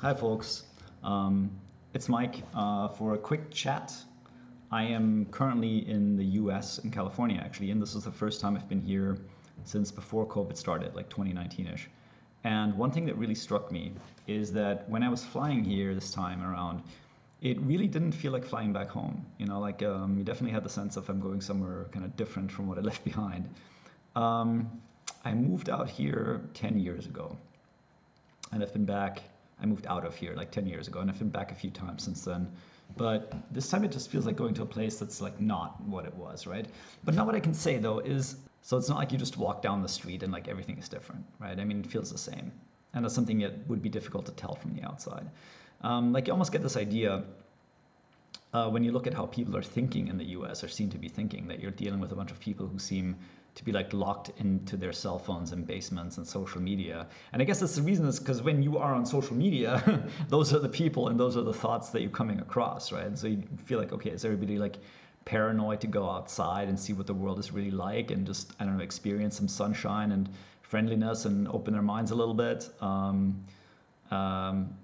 Hi, folks. It's Mike for a quick chat. I am currently in the US, in California, actually, and this is the first time I've been here since before COVID started, like 2019-ish. And one thing that really struck me is that when I was flying here this time around, it really didn't feel like flying back home. You definitely had the sense of I'm going somewhere kind of different from what I left behind. Um, I moved out here 10 years ago, and I've been back. I moved out of here like 10 years ago, and I've been back a few times since then. But this time it just feels like going to a place that's like not what it was, right? But now what I can say though is, so it's not like you just walk down the street and like everything is different, right? I mean, it feels the same. And that's something that would be difficult to tell from the outside. Like you almost get this idea when you look at how people are thinking in the US or seem to be thinking, that you're dealing with a bunch of people who seem to be like locked into their cell phones and basements and social media. And I guess that's the reason, is because when you are on social media, those are the people and those are the thoughts that you're coming across, right? And so you feel like, okay, is everybody like paranoid to go outside and see what the world is really like and just, I don't know, experience some sunshine and friendliness and open their minds a little bit?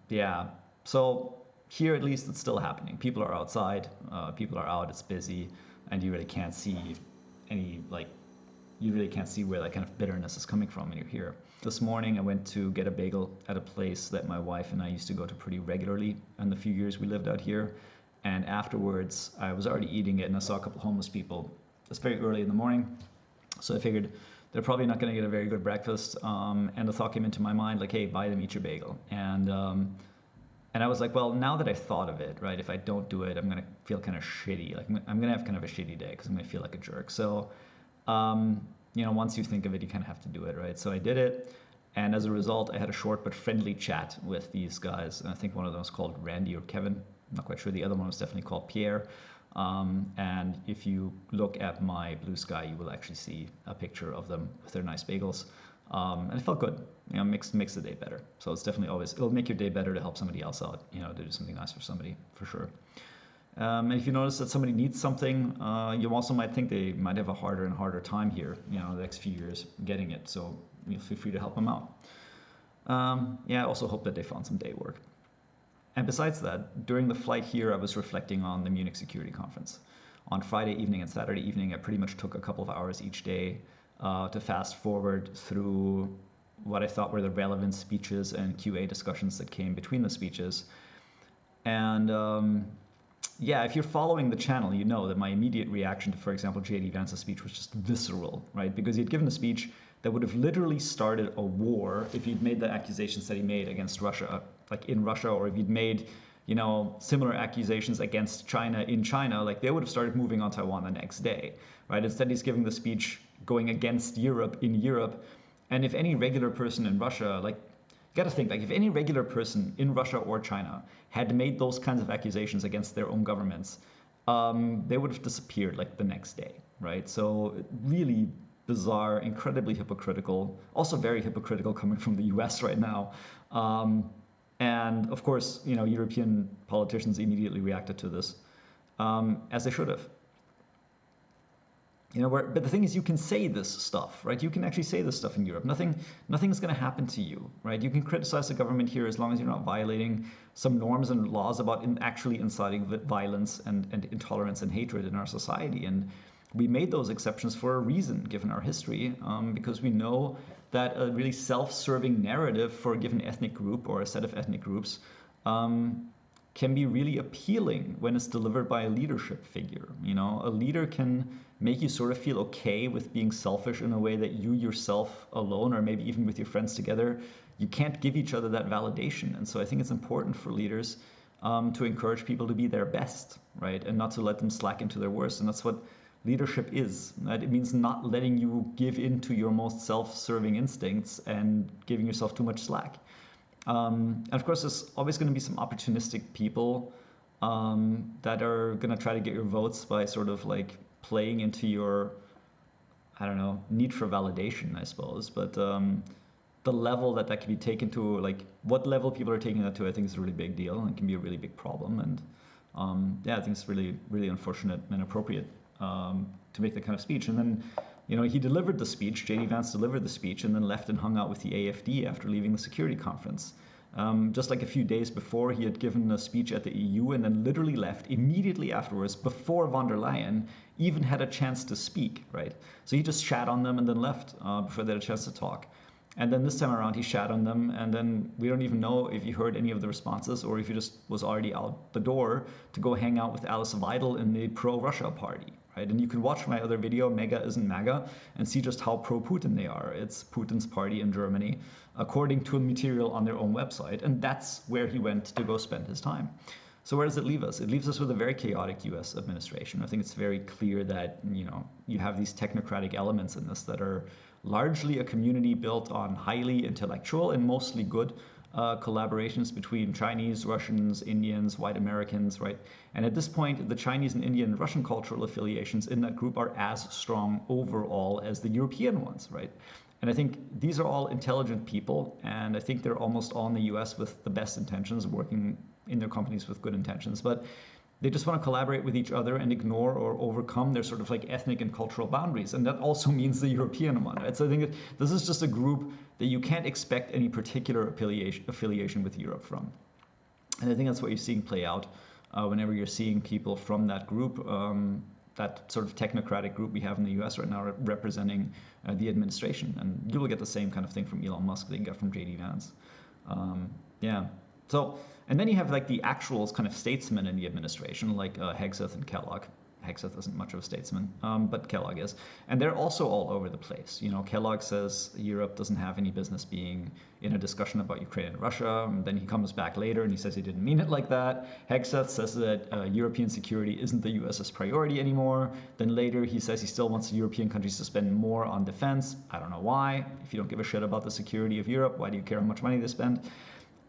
Yeah. So here, at least, it's still happening. People are outside, people are out, it's busy, and you really can't see any, like, you really can't see where that kind of bitterness is coming from when you're here. This morning, I went to get a bagel at a place that my wife and I used to go to pretty regularly in the few years we lived out here. And afterwards, I was already eating it, and I saw a couple homeless people. It's very early in the morning, so I figured they're probably not going to get a very good breakfast. And the thought came into my mind, like, hey, buy them, eat your bagel. And I was like, well, now that I thought of it, right, if I don't do it, I'm going to feel kind of shitty. Like, I'm going to have kind of a shitty day because I'm going to feel like a jerk. So, once you think of it, you kind of have to do it, right? So I did it. And as a result, I had a short but friendly chat with these guys. And I think one of them was called Randy or Kevin. I'm not quite sure. The other one was definitely called Pierre. And if you look at my Blue Sky, you will actually see a picture of them with their nice bagels. And it felt good. Makes the day better. So it's definitely always, it'll make your day better to help somebody else out, to do something nice for somebody, for sure. And if you notice that somebody needs something, you also might think they might have a harder and harder time here, the next few years getting it. So feel free to help them out. I also hope that they found some day work. And besides that, during the flight here, I was reflecting on the Munich Security Conference. On Friday evening and Saturday evening, I pretty much took a couple of hours each day to fast forward through what I thought were the relevant speeches and QA discussions that came between the speeches. And if you're following the channel, you know that my immediate reaction to, for example, J.D. Vance's speech was just visceral, right? Because he had given a speech that would have literally started a war if he'd made the accusations that he made against Russia, like in Russia, or if he'd made, similar accusations against China in China, like they would have started moving on Taiwan the next day, right? Instead, he's giving the speech going against Europe in Europe. And if any regular person in Russia, like, you gotta think, like, if any regular person in Russia or China had made those kinds of accusations against their own governments, they would have disappeared like the next day, right? So really bizarre, incredibly hypocritical, also very hypocritical coming from the US right now. And of course, European politicians immediately reacted to this, as they should have. But the thing is, you can say this stuff, right? You can actually say this stuff in Europe. Nothing's going to happen to you, right? You can criticize the government here as long as you're not violating some norms and laws about actually inciting violence and intolerance and hatred in our society. And we made those exceptions for a reason, given our history, because we know that a really self-serving narrative for a given ethnic group or a set of ethnic groups can be really appealing when it's delivered by a leadership figure. A leader can make you sort of feel okay with being selfish in a way that you yourself alone, or maybe even with your friends together, you can't give each other that validation. And so I think it's important for leaders to encourage people to be their best, right? And not to let them slack into their worst. And that's what leadership is, right? It means not letting you give in to your most self-serving instincts and giving yourself too much slack. And of course, there's always going to be some opportunistic people that are going to try to get your votes by sort of like playing into your, I don't know, need for validation, I suppose. But the level that can be taken to, like what level people are taking that to, I think is a really big deal and can be a really big problem. And I think it's really, really unfortunate and inappropriate to make that kind of speech. And then, he delivered the speech, J.D. Vance delivered the speech and then left and hung out with the AFD after leaving the security conference. Just like a few days before, he had given a speech at the EU and then literally left immediately afterwards, before von der Leyen even had a chance to speak, right? So he just shat on them and then left before they had a chance to talk. And then this time around, he shat on them, and then we don't even know if he heard any of the responses or if he just was already out the door to go hang out with Alice Weidel in the pro-Russia party, right? And you can watch my other video, Mega Isn't MAGA, and see just how pro-Putin they are. It's Putin's party in Germany, according to material on their own website, and that's where he went to go spend his time. So where does it leave us? It leaves us with a very chaotic U.S. administration. I think it's very clear that you have these technocratic elements in this that are largely a community built on highly intellectual and mostly good collaborations between Chinese, Russians, Indians, white Americans, right? And at this point, the Chinese and Indian and Russian cultural affiliations in that group are as strong overall as the European ones, right? And I think these are all intelligent people, and I think they're almost all in the US with the best intentions, working in their companies with good intentions. But they just want to collaborate with each other and ignore or overcome their sort of like ethnic and cultural boundaries. And that also means the European one, right? So I think that this is just a group that you can't expect any particular affiliation with Europe from. And I think that's what you're seeing play out whenever you're seeing people from that group, that sort of technocratic group we have in the US right now representing the administration. And you will get the same kind of thing from Elon Musk that you get from JD Vance. Yeah. So, and then you have like the actual kind of statesmen in the administration, like Hegseth and Kellogg. Hegseth isn't much of a statesman, but Kellogg is. And they're also all over the place. Kellogg says Europe doesn't have any business being in a discussion about Ukraine and Russia. And then he comes back later and he says he didn't mean it like that. Hegseth says that European security isn't the US's priority anymore. Then later he says he still wants the European countries to spend more on defense. I don't know why. If you don't give a shit about the security of Europe, why do you care how much money they spend?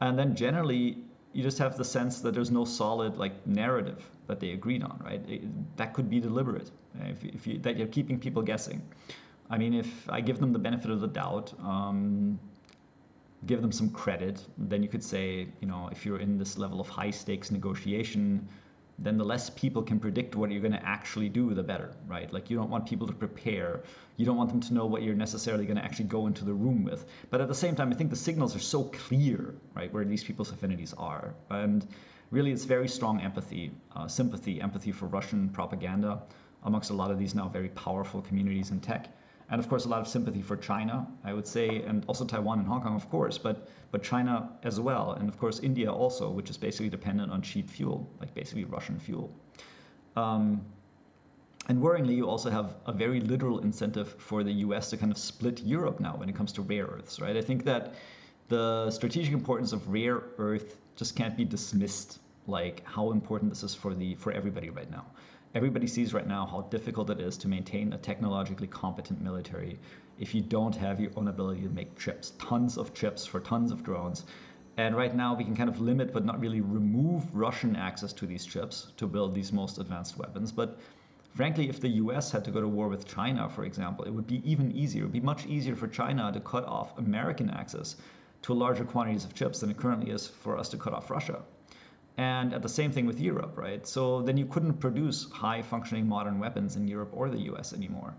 And then generally, you just have the sense that there's no solid narrative that they agreed on, right? That could be deliberate, that you're keeping people guessing. I mean, if I give them the benefit of the doubt, give them some credit, then you could say, if you're in this level of high stakes negotiation, then the less people can predict what you're going to actually do, the better, right? Like, you don't want people to prepare. You don't want them to know what you're necessarily going to actually go into the room with. But at the same time, I think the signals are so clear, right, where these people's affinities are. And really, it's very strong empathy, empathy for Russian propaganda amongst a lot of these now very powerful communities in tech. And of course, a lot of sympathy for China, I would say, and also Taiwan and Hong Kong, of course, but China as well. And of course, India also, which is basically dependent on cheap fuel, like basically Russian fuel. And worryingly, you also have a very literal incentive for the US to kind of split Europe now when it comes to rare earths, right? I think that the strategic importance of rare earth just can't be dismissed, like how important this is for everybody right now. Everybody sees right now how difficult it is to maintain a technologically competent military if you don't have your own ability to make chips, tons of chips for tons of drones. And right now we can kind of limit but not really remove Russian access to these chips to build these most advanced weapons. But frankly, if the US had to go to war with China, for example, it would be even easier. It would be much easier for China to cut off American access to larger quantities of chips than it currently is for us to cut off Russia. And at the same thing with Europe, right? So then you couldn't produce high-functioning modern weapons in Europe or the US anymore.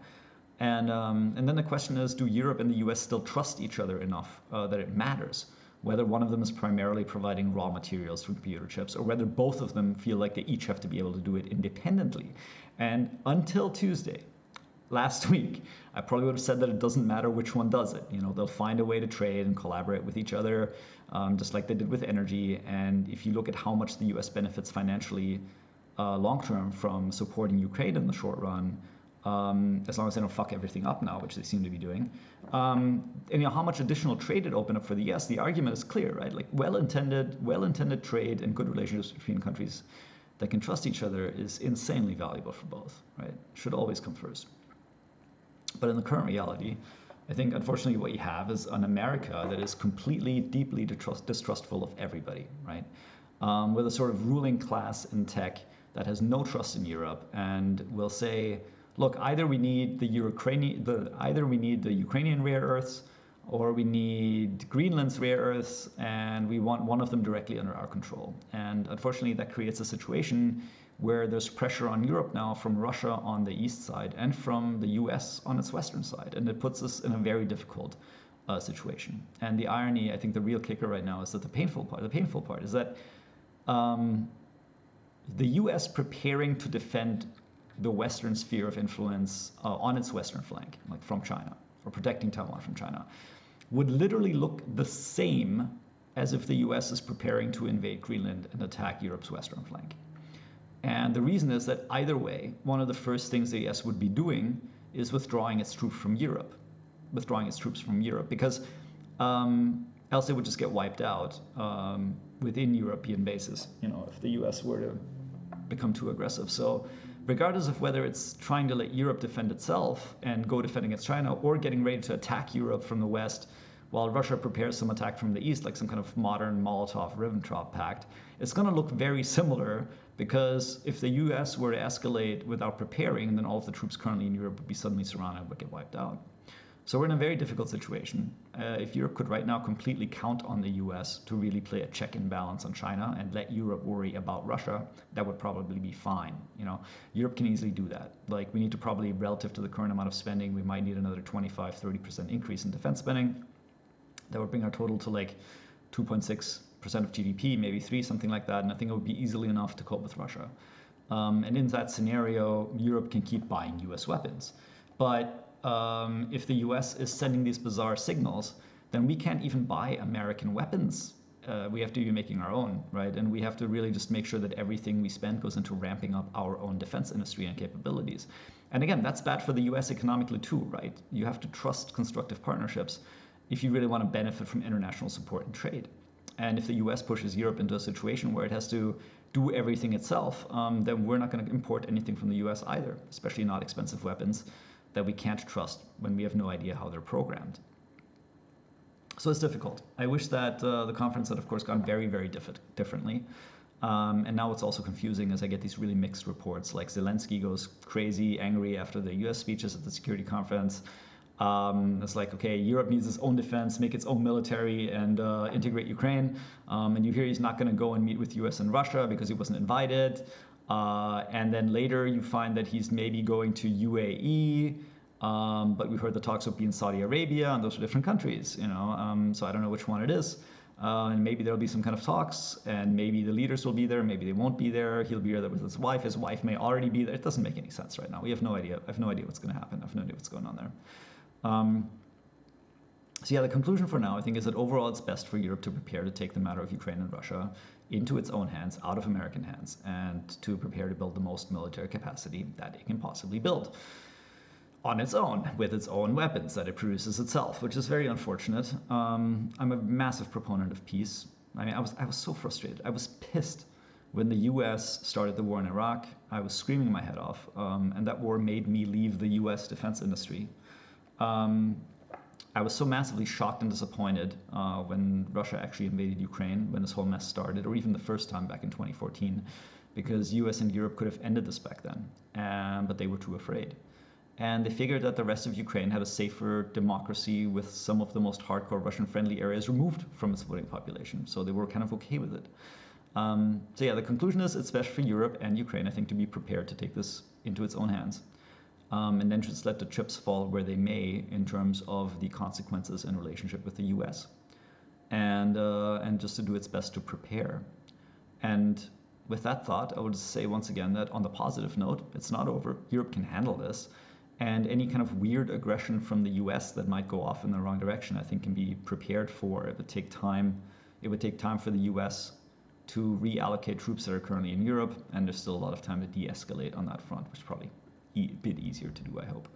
And then the question is, do Europe and the US still trust each other enough that it matters? Whether one of them is primarily providing raw materials for computer chips, or whether both of them feel like they each have to be able to do it independently. And until Tuesday, last week, I probably would have said that it doesn't matter which one does it. They'll find a way to trade and collaborate with each other, just like they did with energy. And if you look at how much the US benefits financially long-term from supporting Ukraine in the short run, as long as they don't fuck everything up now, which they seem to be doing, and how much additional trade it opened up for the US, the argument is clear, right? Like well-intended trade and good relationships between countries that can trust each other is insanely valuable for both, right? Should always come first. But in the current reality, I think unfortunately what you have is an America that is completely, deeply distrustful of everybody, right? With a sort of ruling class in tech that has no trust in Europe and will say, look, either we need the Ukrainian rare earths, or we need Greenland's rare earths, and we want one of them directly under our control. And unfortunately, that creates a situation where there's pressure on Europe now from Russia on the east side and from the US on its western side. And it puts us in a very difficult situation. And the irony, I think the real kicker right now is that the painful part is that the US preparing to defend the Western sphere of influence on its Western flank, like from China, or protecting Taiwan from China, would literally look the same as if the US is preparing to invade Greenland and attack Europe's Western flank. And the reason is that either way, one of the first things the US would be doing is withdrawing its troops from Europe, because else they would just get wiped out within European bases, if the US were to become too aggressive. So regardless of whether it's trying to let Europe defend itself and go defend against China, or getting ready to attack Europe from the West while Russia prepares some attack from the East, like some kind of modern Molotov-Ribbentrop pact, it's going to look very similar, because if the US were to escalate without preparing, then all of the troops currently in Europe would be suddenly surrounded and would get wiped out. So we're in a very difficult situation. If Europe could right now completely count on the US to really play a check and balance on China and let Europe worry about Russia, that would probably be fine. Europe can easily do that. Like, we need to probably, relative to the current amount of spending, we might need another 25-30% increase in defense spending. That would bring our total to like 2.6% of GDP, maybe 3%, something like that. And I think it would be easily enough to cope with Russia. And in that scenario, Europe can keep buying US weapons. But if the US is sending these bizarre signals, then we can't even buy American weapons. We have to be making our own, right? And we have to really just make sure that everything we spend goes into ramping up our own defense industry and capabilities. And again, that's bad for the US economically too, right? You have to trust constructive partnerships if you really want to benefit from international support and trade. And if the US pushes Europe into a situation where it has to do everything itself, then we're not going to import anything from the US either, especially not expensive weapons that we can't trust when we have no idea how they're programmed. So it's difficult. I wish that the conference had, of course, gone very, very differently. And now it's also confusing as I get these really mixed reports, like Zelensky goes crazy, angry after the US speeches at the Security Conference. It's like, okay, Europe needs its own defense, make its own military, and integrate Ukraine. And you hear he's not going to go and meet with US and Russia because he wasn't invited. And then later you find that he's maybe going to UAE, but we heard the talks would be in Saudi Arabia, and those are different countries, so I don't know which one it is. And maybe there'll be some kind of talks, and maybe the leaders will be there, maybe they won't be there. He'll be there with his wife may already be there. It doesn't make any sense right now. We have no idea. I have no idea what's going to happen. I have no idea what's going on there. So yeah, the conclusion for now, I think, is that overall it's best for Europe to prepare to take the matter of Ukraine and Russia into its own hands, out of American hands, and to prepare to build the most military capacity that it can possibly build on its own, with its own weapons that it produces itself, which is very unfortunate. I'm a massive proponent of peace. I mean, I was so frustrated. I was pissed when the US started the war in Iraq. I was screaming my head off, and that war made me leave the US defense industry. I was so massively shocked and disappointed when Russia actually invaded Ukraine, when this whole mess started, or even the first time back in 2014, because US and Europe could have ended this back then, but they were too afraid. And they figured that the rest of Ukraine had a safer democracy with some of the most hardcore Russian-friendly areas removed from its voting population, so they were kind of okay with it. So yeah, the conclusion is it's best for Europe and Ukraine, I think, to be prepared to take this into its own hands. And then just let the chips fall where they may in terms of the consequences in relationship with the US. And just to do its best to prepare. And with that thought, I would say once again that on the positive note, it's not over. Europe can handle this. And any kind of weird aggression from the US that might go off in the wrong direction, I think, can be prepared for. It would take time. It would take time for the US to reallocate troops that are currently in Europe. And there's still a lot of time to de-escalate on that front, which is probably a bit easier to do, I hope.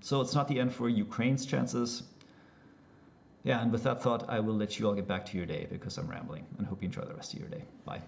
So it's not the end for Ukraine's chances. Yeah, and with that thought, I will let you all get back to your day because I'm rambling, and hope you enjoy the rest of your day. Bye.